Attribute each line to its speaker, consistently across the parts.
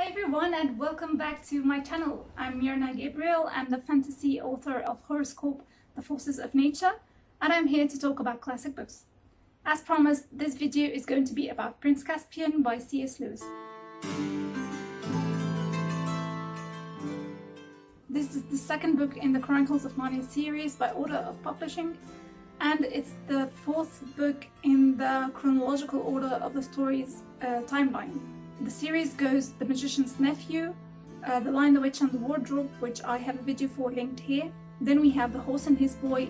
Speaker 1: everyone and welcome back to my channel. I'm Mirna Gabriel. I'm the fantasy author of Horoscope, The Forces of Nature, and I'm here to talk about classic books. As promised, this video is going to be about Prince Caspian by C.S.Lewis. This is the second book in the Chronicles of Narnia series by order of publishing, and it's the fourth book in the chronological order of the story's timeline. The series goes The Magician's Nephew, The Lion, the Witch and the Wardrobe, which I have a video for linked here. Then we have The Horse and His Boy,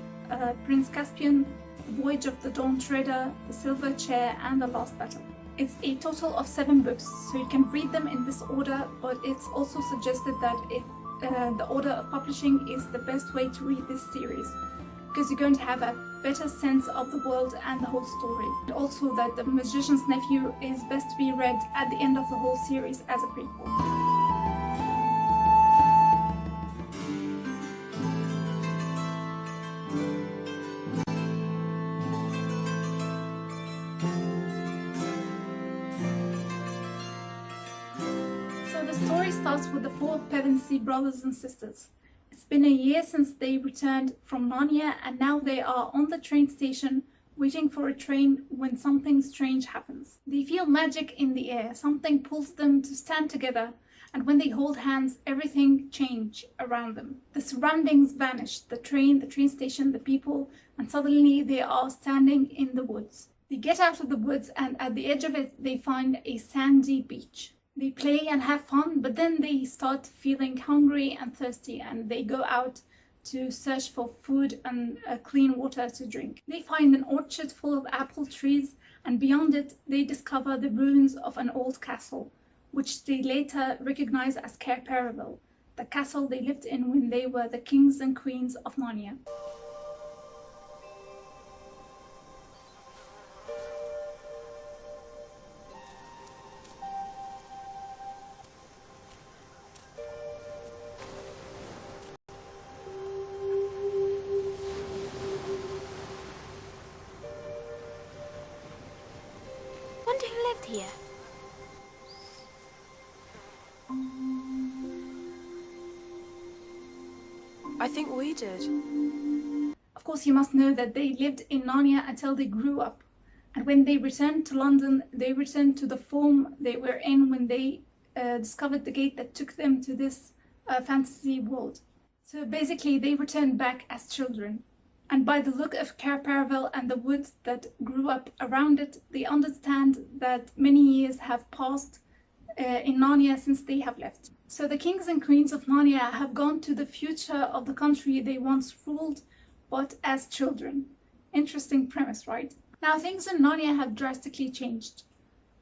Speaker 1: Prince Caspian, The Voyage of the Dawn Treader, The Silver Chair and The Last Battle. It's a total of 7 books, so you can read them in this order, but it's also suggested that the order of publishing is the best way to read this series, because you're going to have a better sense of the world and the whole story. And also that The Magician's Nephew is best to be read at the end of the whole series as a prequel. So the story starts with the 4 Pevensey brothers and sisters. It's been a year since they returned from Narnia, and now they are on the train station waiting for a train when something strange happens. They feel magic in the air, something pulls them to stand together, and when they hold hands, everything changes around them. The surroundings vanish, the train station, the people, and suddenly they are standing in the woods. They get out of the woods, and at the edge of it they find a sandy beach. They play and have fun, but then they start feeling hungry and thirsty, and they go out to search for food and clean water to drink. They find an orchard full of apple trees, and beyond it they discover the ruins of an old castle, which they later recognize as Cair Paravel, the castle they lived in when they were the kings and queens of Narnia.
Speaker 2: Who lived here?
Speaker 3: I think we did.
Speaker 1: Of course, you must know that they lived in Narnia until they grew up, and when they returned to London, they returned to the form they were in when they discovered the gate that took them to this fantasy world. So basically, they returned back as children. And by the look of Cair Paravel and the woods that grew up around it, they understand that many years have passed in Narnia since they have left. So the kings and queens of Narnia have gone to the future of the country they once ruled, but as children. Interesting premise, right? Now things in Narnia have drastically changed.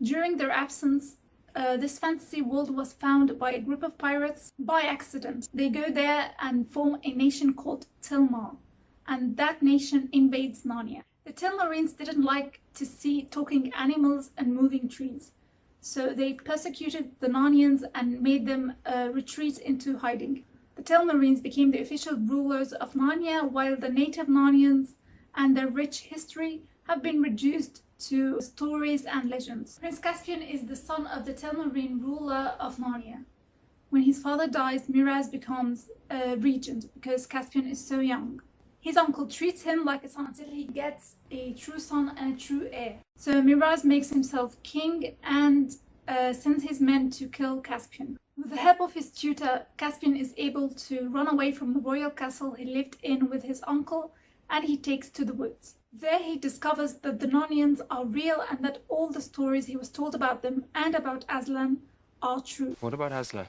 Speaker 1: During their absence, this fantasy world was found by a group of pirates by accident. They go there and form a nation called Tilmar, and that nation invades Narnia. The Tilmarines didn't like to see talking animals and moving trees, so they persecuted the Narnians and made them retreat into hiding. The Tilmarines became the official rulers of Narnia, while the native Narnians and their rich history have been reduced to stories and legends. Prince Caspian is the son of the Tilmarine ruler of Narnia. When his father dies, Miraz becomes regent because Caspian is so young. His uncle treats him like a son until he gets a true son and a true heir. So Miraz makes himself king and sends his men to kill Caspian. With the help of his tutor, Caspian is able to run away from the royal castle he lived in with his uncle, and he takes to the woods. There he discovers that the Narnians are real and that all the stories he was told about them and about Aslan are true.
Speaker 4: What about Aslan?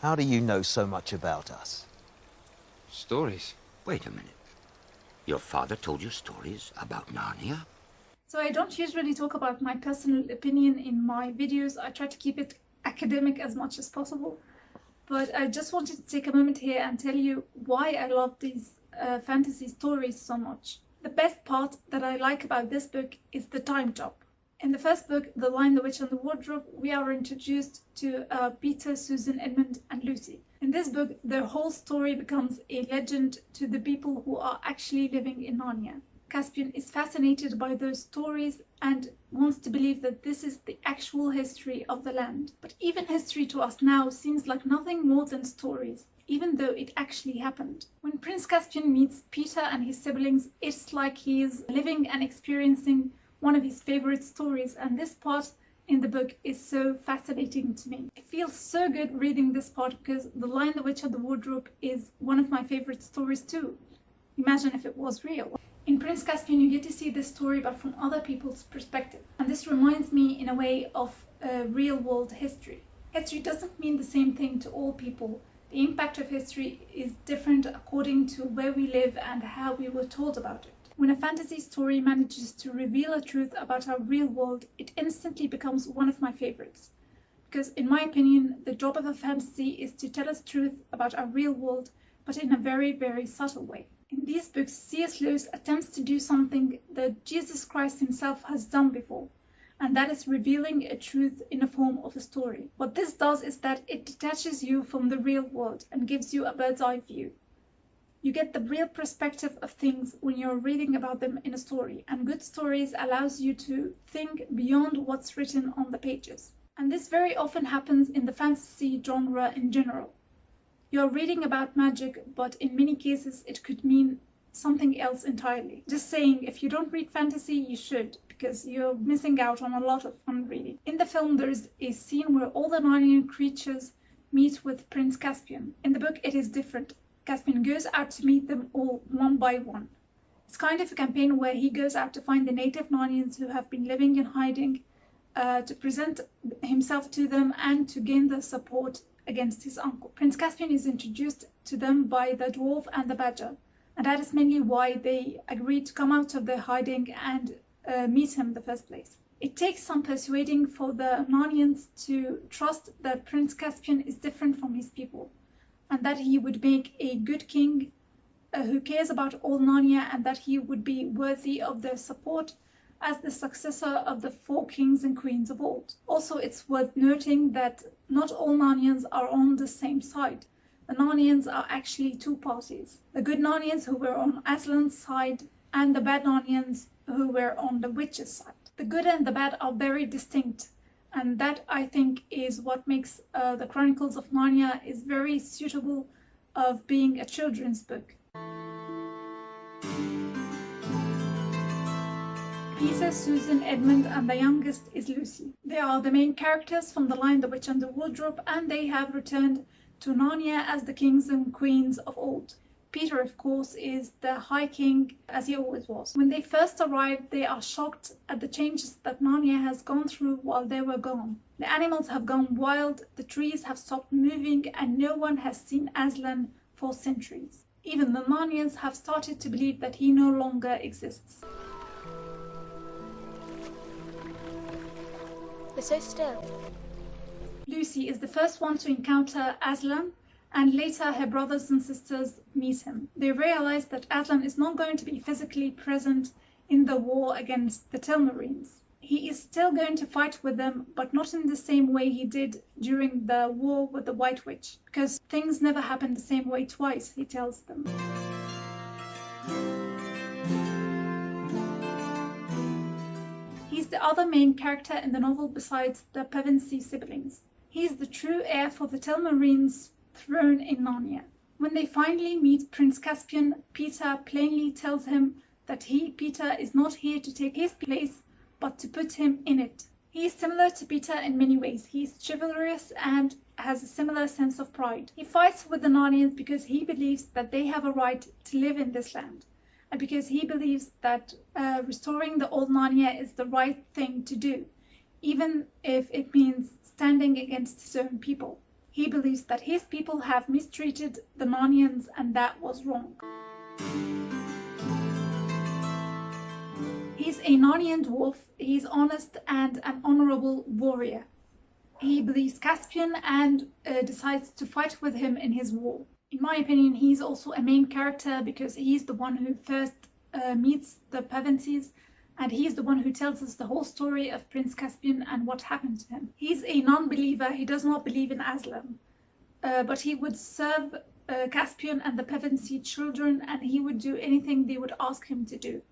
Speaker 5: How do you know so much about us?
Speaker 4: Stories.
Speaker 6: Wait a minute. Your father told you stories about Narnia?
Speaker 1: So I don't usually talk about my personal opinion in my videos. I try to keep it academic as much as possible. But I just wanted to take a moment here and tell you why I love these fantasy stories so much. The best part that I like about this book is the time jump. In the first book, The Lion, the Witch and the Wardrobe, we are introduced to Peter, Susan, Edmund and Lucy. In this book, their whole story becomes a legend to the people who are actually living in Narnia. Caspian is fascinated by those stories and wants to believe that this is the actual history of the land. But even history to us now seems like nothing more than stories, even though it actually happened. When Prince Caspian meets Peter and his siblings, it's like he is living and experiencing one of his favorite stories, and this part in the book is so fascinating to me. It feels so good reading this part because The Lion, the Witch, and the Wardrobe is one of my favorite stories too. Imagine if it was real. In Prince Caspian, you get to see this story but from other people's perspective. And this reminds me in a way of real-world history. History doesn't mean the same thing to all people. The impact of history is different according to where we live and how we were told about it. When a fantasy story manages to reveal a truth about our real world, it instantly becomes one of my favorites. Because in my opinion, the job of a fantasy is to tell us truth about our real world, but in a very, very subtle way. In these books, C.S. Lewis attempts to do something that Jesus Christ himself has done before, and that is revealing a truth in the form of a story. What this does is that it detaches you from the real world and gives you a bird's eye view. You get the real perspective of things when you're reading about them in a story, and good stories allows you to think beyond what's written on the pages. And this very often happens in the fantasy genre in general. You're reading about magic, but in many cases it could mean something else entirely. Just saying, if you don't read fantasy, you should, because you're missing out on a lot of fun reading. In the film, there's a scene where all the Narnian creatures meet with Prince Caspian. In the book, it is different. Caspian goes out to meet them all one by one. It's kind of a campaign where he goes out to find the native Narnians who have been living in hiding, to present himself to them and to gain their support against his uncle. Prince Caspian is introduced to them by the dwarf and the badger, and that is mainly why they agreed to come out of their hiding and meet him in the first place. It takes some persuading for the Narnians to trust that Prince Caspian is different from his people, and that he would make a good king who cares about all Narnia, and that he would be worthy of their support as the successor of the 4 kings and queens of old. Also, it's worth noting that not all Narnians are on the same side. The Narnians are actually 2 parties. The good Narnians who were on Aslan's side, and the bad Narnians who were on the witch's side. The good and the bad are very distinct, and that, I think, is what makes the Chronicles of Narnia is very suitable of being a children's book. Peter, Susan, Edmund, and the youngest is Lucy. They are the main characters from The Lion, the Witch, and the Wardrobe, and they have returned to Narnia as the kings and queens of old. Peter, of course, is the High King, as he always was. When they first arrive, they are shocked at the changes that Narnia has gone through while they were gone. The animals have gone wild, the trees have stopped moving, and no one has seen Aslan for centuries. Even the Narnians have started to believe that he no longer exists.
Speaker 2: They're so still.
Speaker 1: Lucy is the first one to encounter Aslan, and later her brothers and sisters meet him. They realize that Aslan is not going to be physically present in the war against the Telmarines. He is still going to fight with them, but not in the same way he did during the war with the White Witch, because things never happen the same way twice, he tells them. He's the other main character in the novel besides the Pevensey siblings. He's the true heir for the Telmarines' throne in Narnia. When they finally meet Prince Caspian, Peter plainly tells him that he, Peter, is not here to take his place, but to put him in it. He is similar to Peter in many ways. He is chivalrous and has a similar sense of pride. He fights with the Narnians because he believes that they have a right to live in this land, and because he believes that restoring the old Narnia is the right thing to do, even if it means standing against his own people. He believes that his people have mistreated the Narnians, and that was wrong. He's a Narnian dwarf. He's honest and an honorable warrior. He believes Caspian and decides to fight with him in his war. In my opinion, he's also a main character because he's the one who first meets the pevensies, and he's the one who tells us the whole story of Prince Caspian and what happened to him. He's a non-believer. He does not believe in Aslan, but he would serve Caspian and the Pevensey children, and he would do anything they would ask him to do.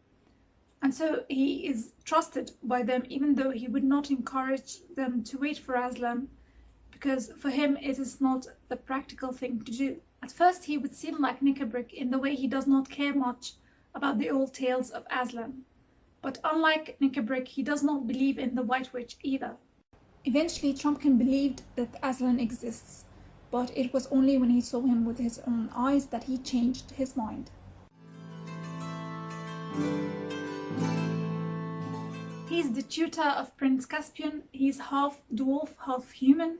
Speaker 1: And so he is trusted by them, even though he would not encourage them to wait for Aslan, because for him it is not the practical thing to do. At first he would seem like Nikabrik in the way he does not care much about the old tales of Aslan. But unlike Nikabrik, he does not believe in the White Witch either. Eventually Trumpkin believed that Aslan exists, but it was only when he saw him with his own eyes that he changed his mind. He's the tutor of Prince Caspian. He's half dwarf, half human,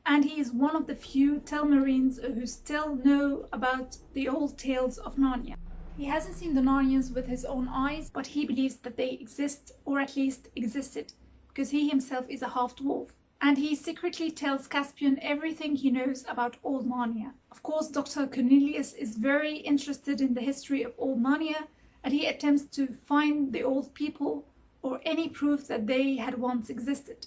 Speaker 1: and he is one of the few Telmarines who still know about the old tales of Narnia. He hasn't seen the Narnians with his own eyes, but he believes that they exist, or at least existed, because he himself is a half dwarf. And he secretly tells Caspian everything he knows about old Narnia. Of course, Dr. Cornelius is very interested in the history of old Narnia, and he attempts to find the old people or any proof that they had once existed.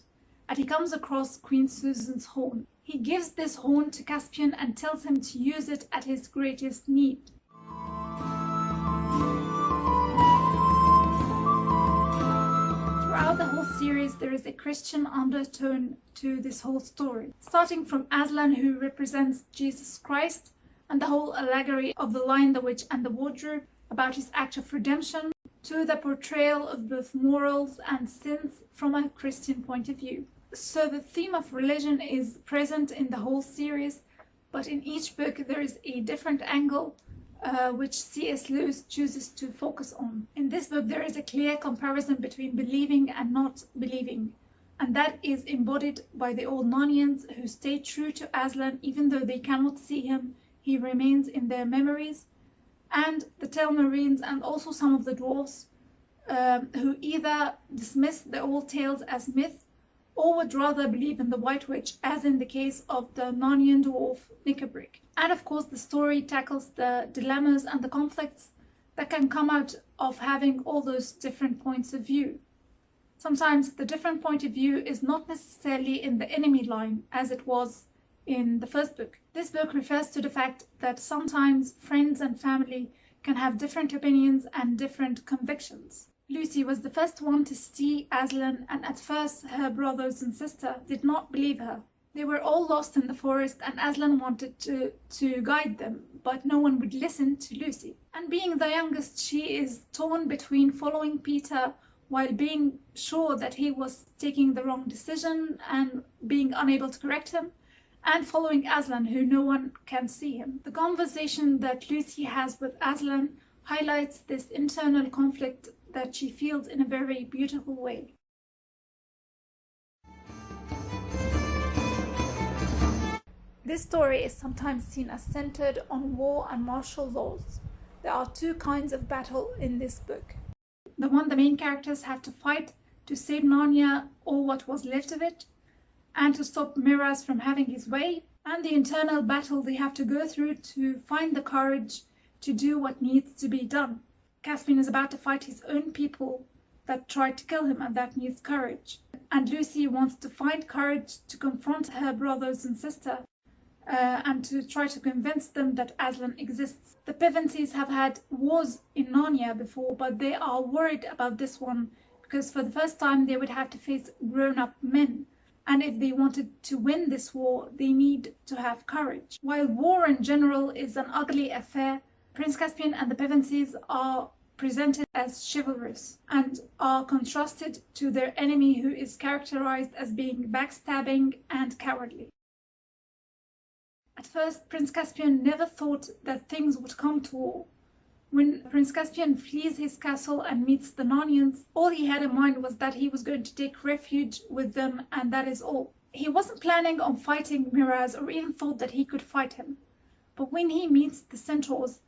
Speaker 1: And he comes across Queen Susan's horn. He gives this horn to Caspian and tells him to use it at his greatest need. Throughout the whole series, there is a Christian undertone to this whole story, starting from Aslan, who represents Jesus Christ, and the whole allegory of the Lion, the Witch, and the Wardrobe about his act of redemption, to the portrayal of both morals and sins from a Christian point of view. So the theme of religion is present in the whole series, but in each book there is a different angle which C.S.Lewis chooses to focus on. In this book there is a clear comparison between believing and not believing, and that is embodied by the old Narnians who stay true to Aslan even though they cannot see him. He remains in their memories, and the Telmarines and also some of the dwarves who either dismiss the old tales as myth or would rather believe in the White Witch, as in the case of the Narnian dwarf Nikabrik. And of course the story tackles the dilemmas and the conflicts that can come out of having all those different points of view. Sometimes the different point of view is not necessarily in the enemy line as it was in the first book. This book refers to the fact that sometimes friends and family can have different opinions and different convictions. Lucy was the first one to see Aslan, and at first her brothers and sister did not believe her. They were all lost in the forest and Aslan wanted to guide them, but no one would listen to Lucy. And being the youngest, she is torn between following Peter while being sure that he was taking the wrong decision and being unable to correct him, and following Aslan, who no one can see him. The conversation that Lucy has with Aslan highlights this internal conflict that she feels in a very beautiful way. This story is sometimes seen as centered on war and martial laws. There are two kinds of battle in this book. The one the main characters have to fight to save Narnia or what was left of it, and to stop Miraz from having his way, and the internal battle they have to go through to find the courage to do what needs to be done. Caspian is about to fight his own people that tried to kill him, and that needs courage. And Lucy wants to find courage to confront her brothers and sister and to try to convince them that Aslan exists. The pevensies have had wars in Narnia before, but they are worried about this one because for the first time they would have to face grown-up men. And if they wanted to win this war, they need to have courage. While war in general is an ugly affair, Prince Caspian and the pevensies are presented as chivalrous and are contrasted to their enemy, who is characterized as being backstabbing and cowardly. At first, Prince Caspian never thought that things would come to war. When Prince Caspian flees his castle and meets the Narnians, all he had in mind was that he was going to take refuge with them, and that is all. He wasn't planning on fighting Miraz or even thought that he could fight him. But when he meets the centaurs,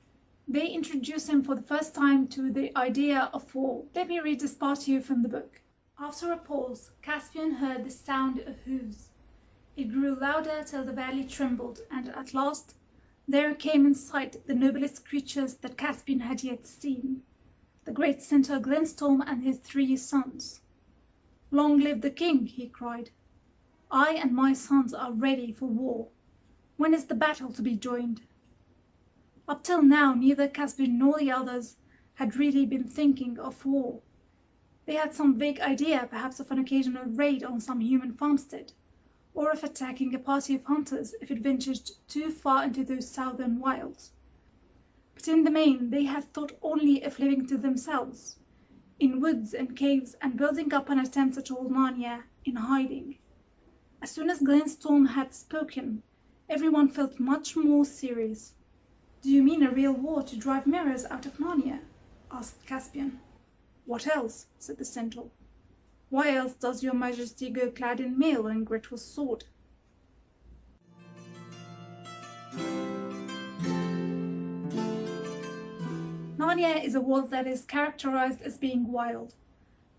Speaker 1: they introduce him for the first time to the idea of war. Let me read this part to you from the book. After a pause, Caspian heard the sound of hooves. It grew louder till the valley trembled, and at last there came in sight the noblest creatures that Caspian had yet seen, the great centaur Glenstorm and his 3 sons. "Long live the king," he cried. "I and my sons are ready for war. When is the battle to be joined?" Up till now, neither Caspian nor the others had really been thinking of war. They had some vague idea, perhaps of an occasional raid on some human farmstead, or of attacking a party of hunters if it ventured too far into those southern wilds. But in the main, they had thought only of living to themselves, in woods and caves, and building up an attempt at old Narnia in hiding. As soon as Glen Storm had spoken, everyone felt much more serious. "Do you mean a real war to drive Miraz out of Narnia?" asked Caspian. "What else?" said the centaur. "Why else does your majesty go clad in mail and Grethel's sword?" Narnia is a world that is characterized as being wild.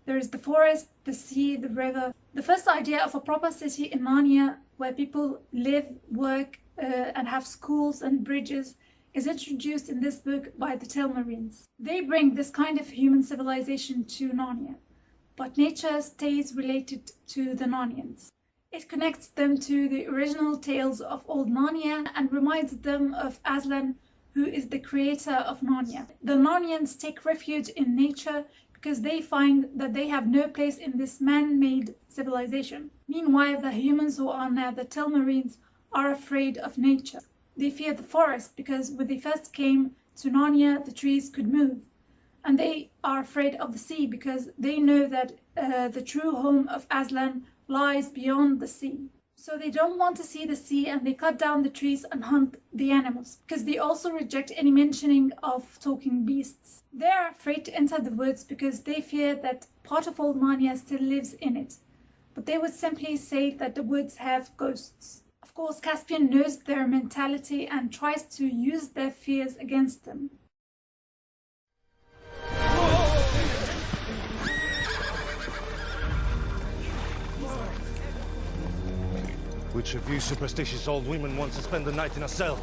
Speaker 1: There is the forest, the sea, the river. The first idea of a proper city in Narnia, where people live, work, and have schools and bridges, is introduced in this book by the Telmarines. They bring this kind of human civilization to Narnia, but nature stays related to the Narnians. It connects them to the original tales of old Narnia and reminds them of Aslan, who is the creator of Narnia. The Narnians take refuge in nature because they find that they have no place in this man-made civilization. Meanwhile, the humans who are now the Telmarines are afraid of nature. They fear the forest because when they first came to Narnia, the trees could move. And they are afraid of the sea because they know that the true home of Aslan lies beyond the sea. So they don't want to see the sea, and they cut down the trees and hunt the animals, because they also reject any mentioning of talking beasts. They are afraid to enter the woods because they fear that part of old Narnia still lives in it, but they would simply say that the woods have ghosts. Of course, Caspian knows their mentality and tries to use their fears against them.
Speaker 7: Which of you superstitious old women wants to spend the night in a cell?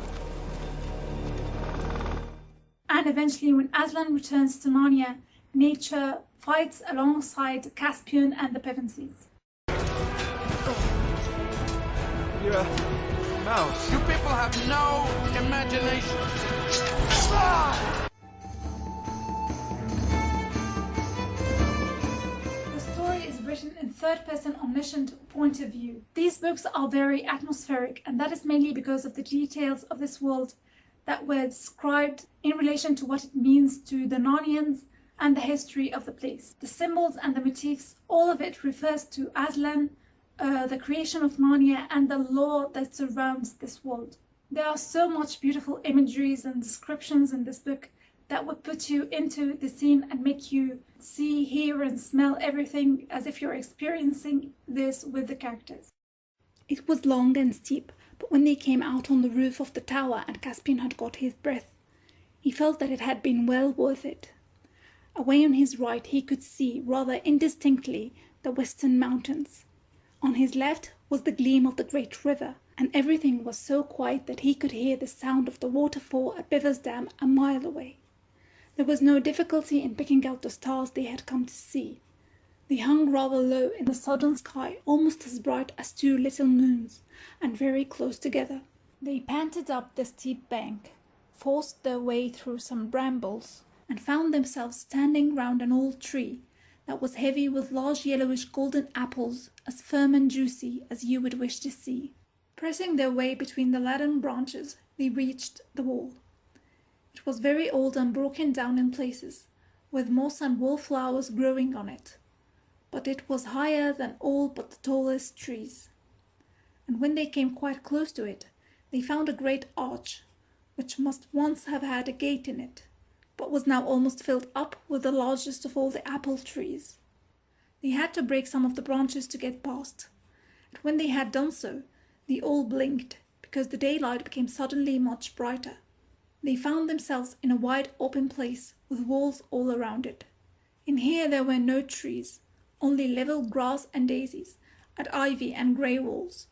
Speaker 1: And eventually, when Aslan returns to Narnia, nature fights alongside Caspian and the pevensies.
Speaker 4: You're a mouse.
Speaker 6: You people have no imagination.
Speaker 1: The story is written in third-person omniscient point of view. These books are very atmospheric, and that is mainly because of the details of this world that were described in relation to what it means to the Narnians and the history of the place. The symbols and the motifs, all of it refers to Aslan, the creation of Narnia, and the lore that surrounds this world. There are so much beautiful imageries and descriptions in this book that would put you into the scene and make you see, hear, and smell everything as if you're experiencing this with the characters. It was long and steep, but when they came out on the roof of the tower and Caspian had got his breath, he felt that it had been well worth it. Away on his right he could see, rather indistinctly, the western mountains. On his left was the gleam of the great river, and everything was so quiet that he could hear the sound of the waterfall at Bever's Dam a mile away. There was no difficulty in picking out the stars they had come to see. They hung rather low in the southern sky, almost as bright as two little moons, and very close together. They panted up the steep bank, forced their way through some brambles, and found themselves standing round an old tree that was heavy with large yellowish golden apples, as firm and juicy as you would wish to see. Pressing their way between the laden branches, they reached the wall. It was very old and broken down in places, with moss and wallflowers growing on it, but it was higher than all but the tallest trees. And when they came quite close to it, they found a great arch, which must once have had a gate in it, but was now almost filled up with the largest of all the apple trees. They had to break some of the branches to get past, and when they had done so, they all blinked, because the daylight became suddenly much brighter. They found themselves in a wide open place with walls all around it. In here there were no trees, only level grass and daisies, and ivy and grey walls.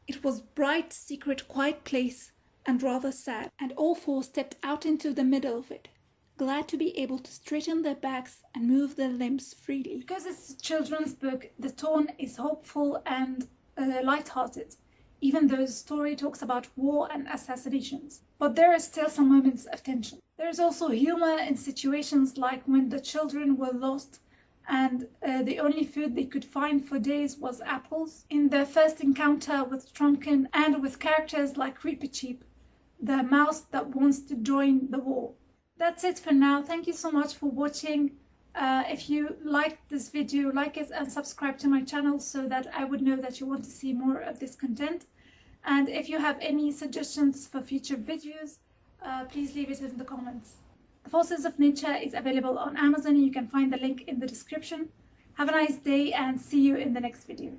Speaker 1: It was bright, secret, quiet place, and rather sad, and all four stepped out into the middle of it, glad to be able to straighten their backs and move their limbs freely. Because it's a children's book, the tone is hopeful and lighthearted, even though the story talks about war and assassinations. But there are still some moments of tension. There is also humor in situations like when the children were lost and the only food they could find for days was apples. In their first encounter with Trumpkin and with characters like Reepicheep, the mouse that wants to join the war. That's it for now. Thank you so much for watching. If you liked this video, like it and subscribe to my channel so that I would know that you want to see more of this content. And if you have any suggestions for future videos, please leave it in the comments. Forces of Nature is available on Amazon. You can find the link in the description. Have a nice day and see you in the next video.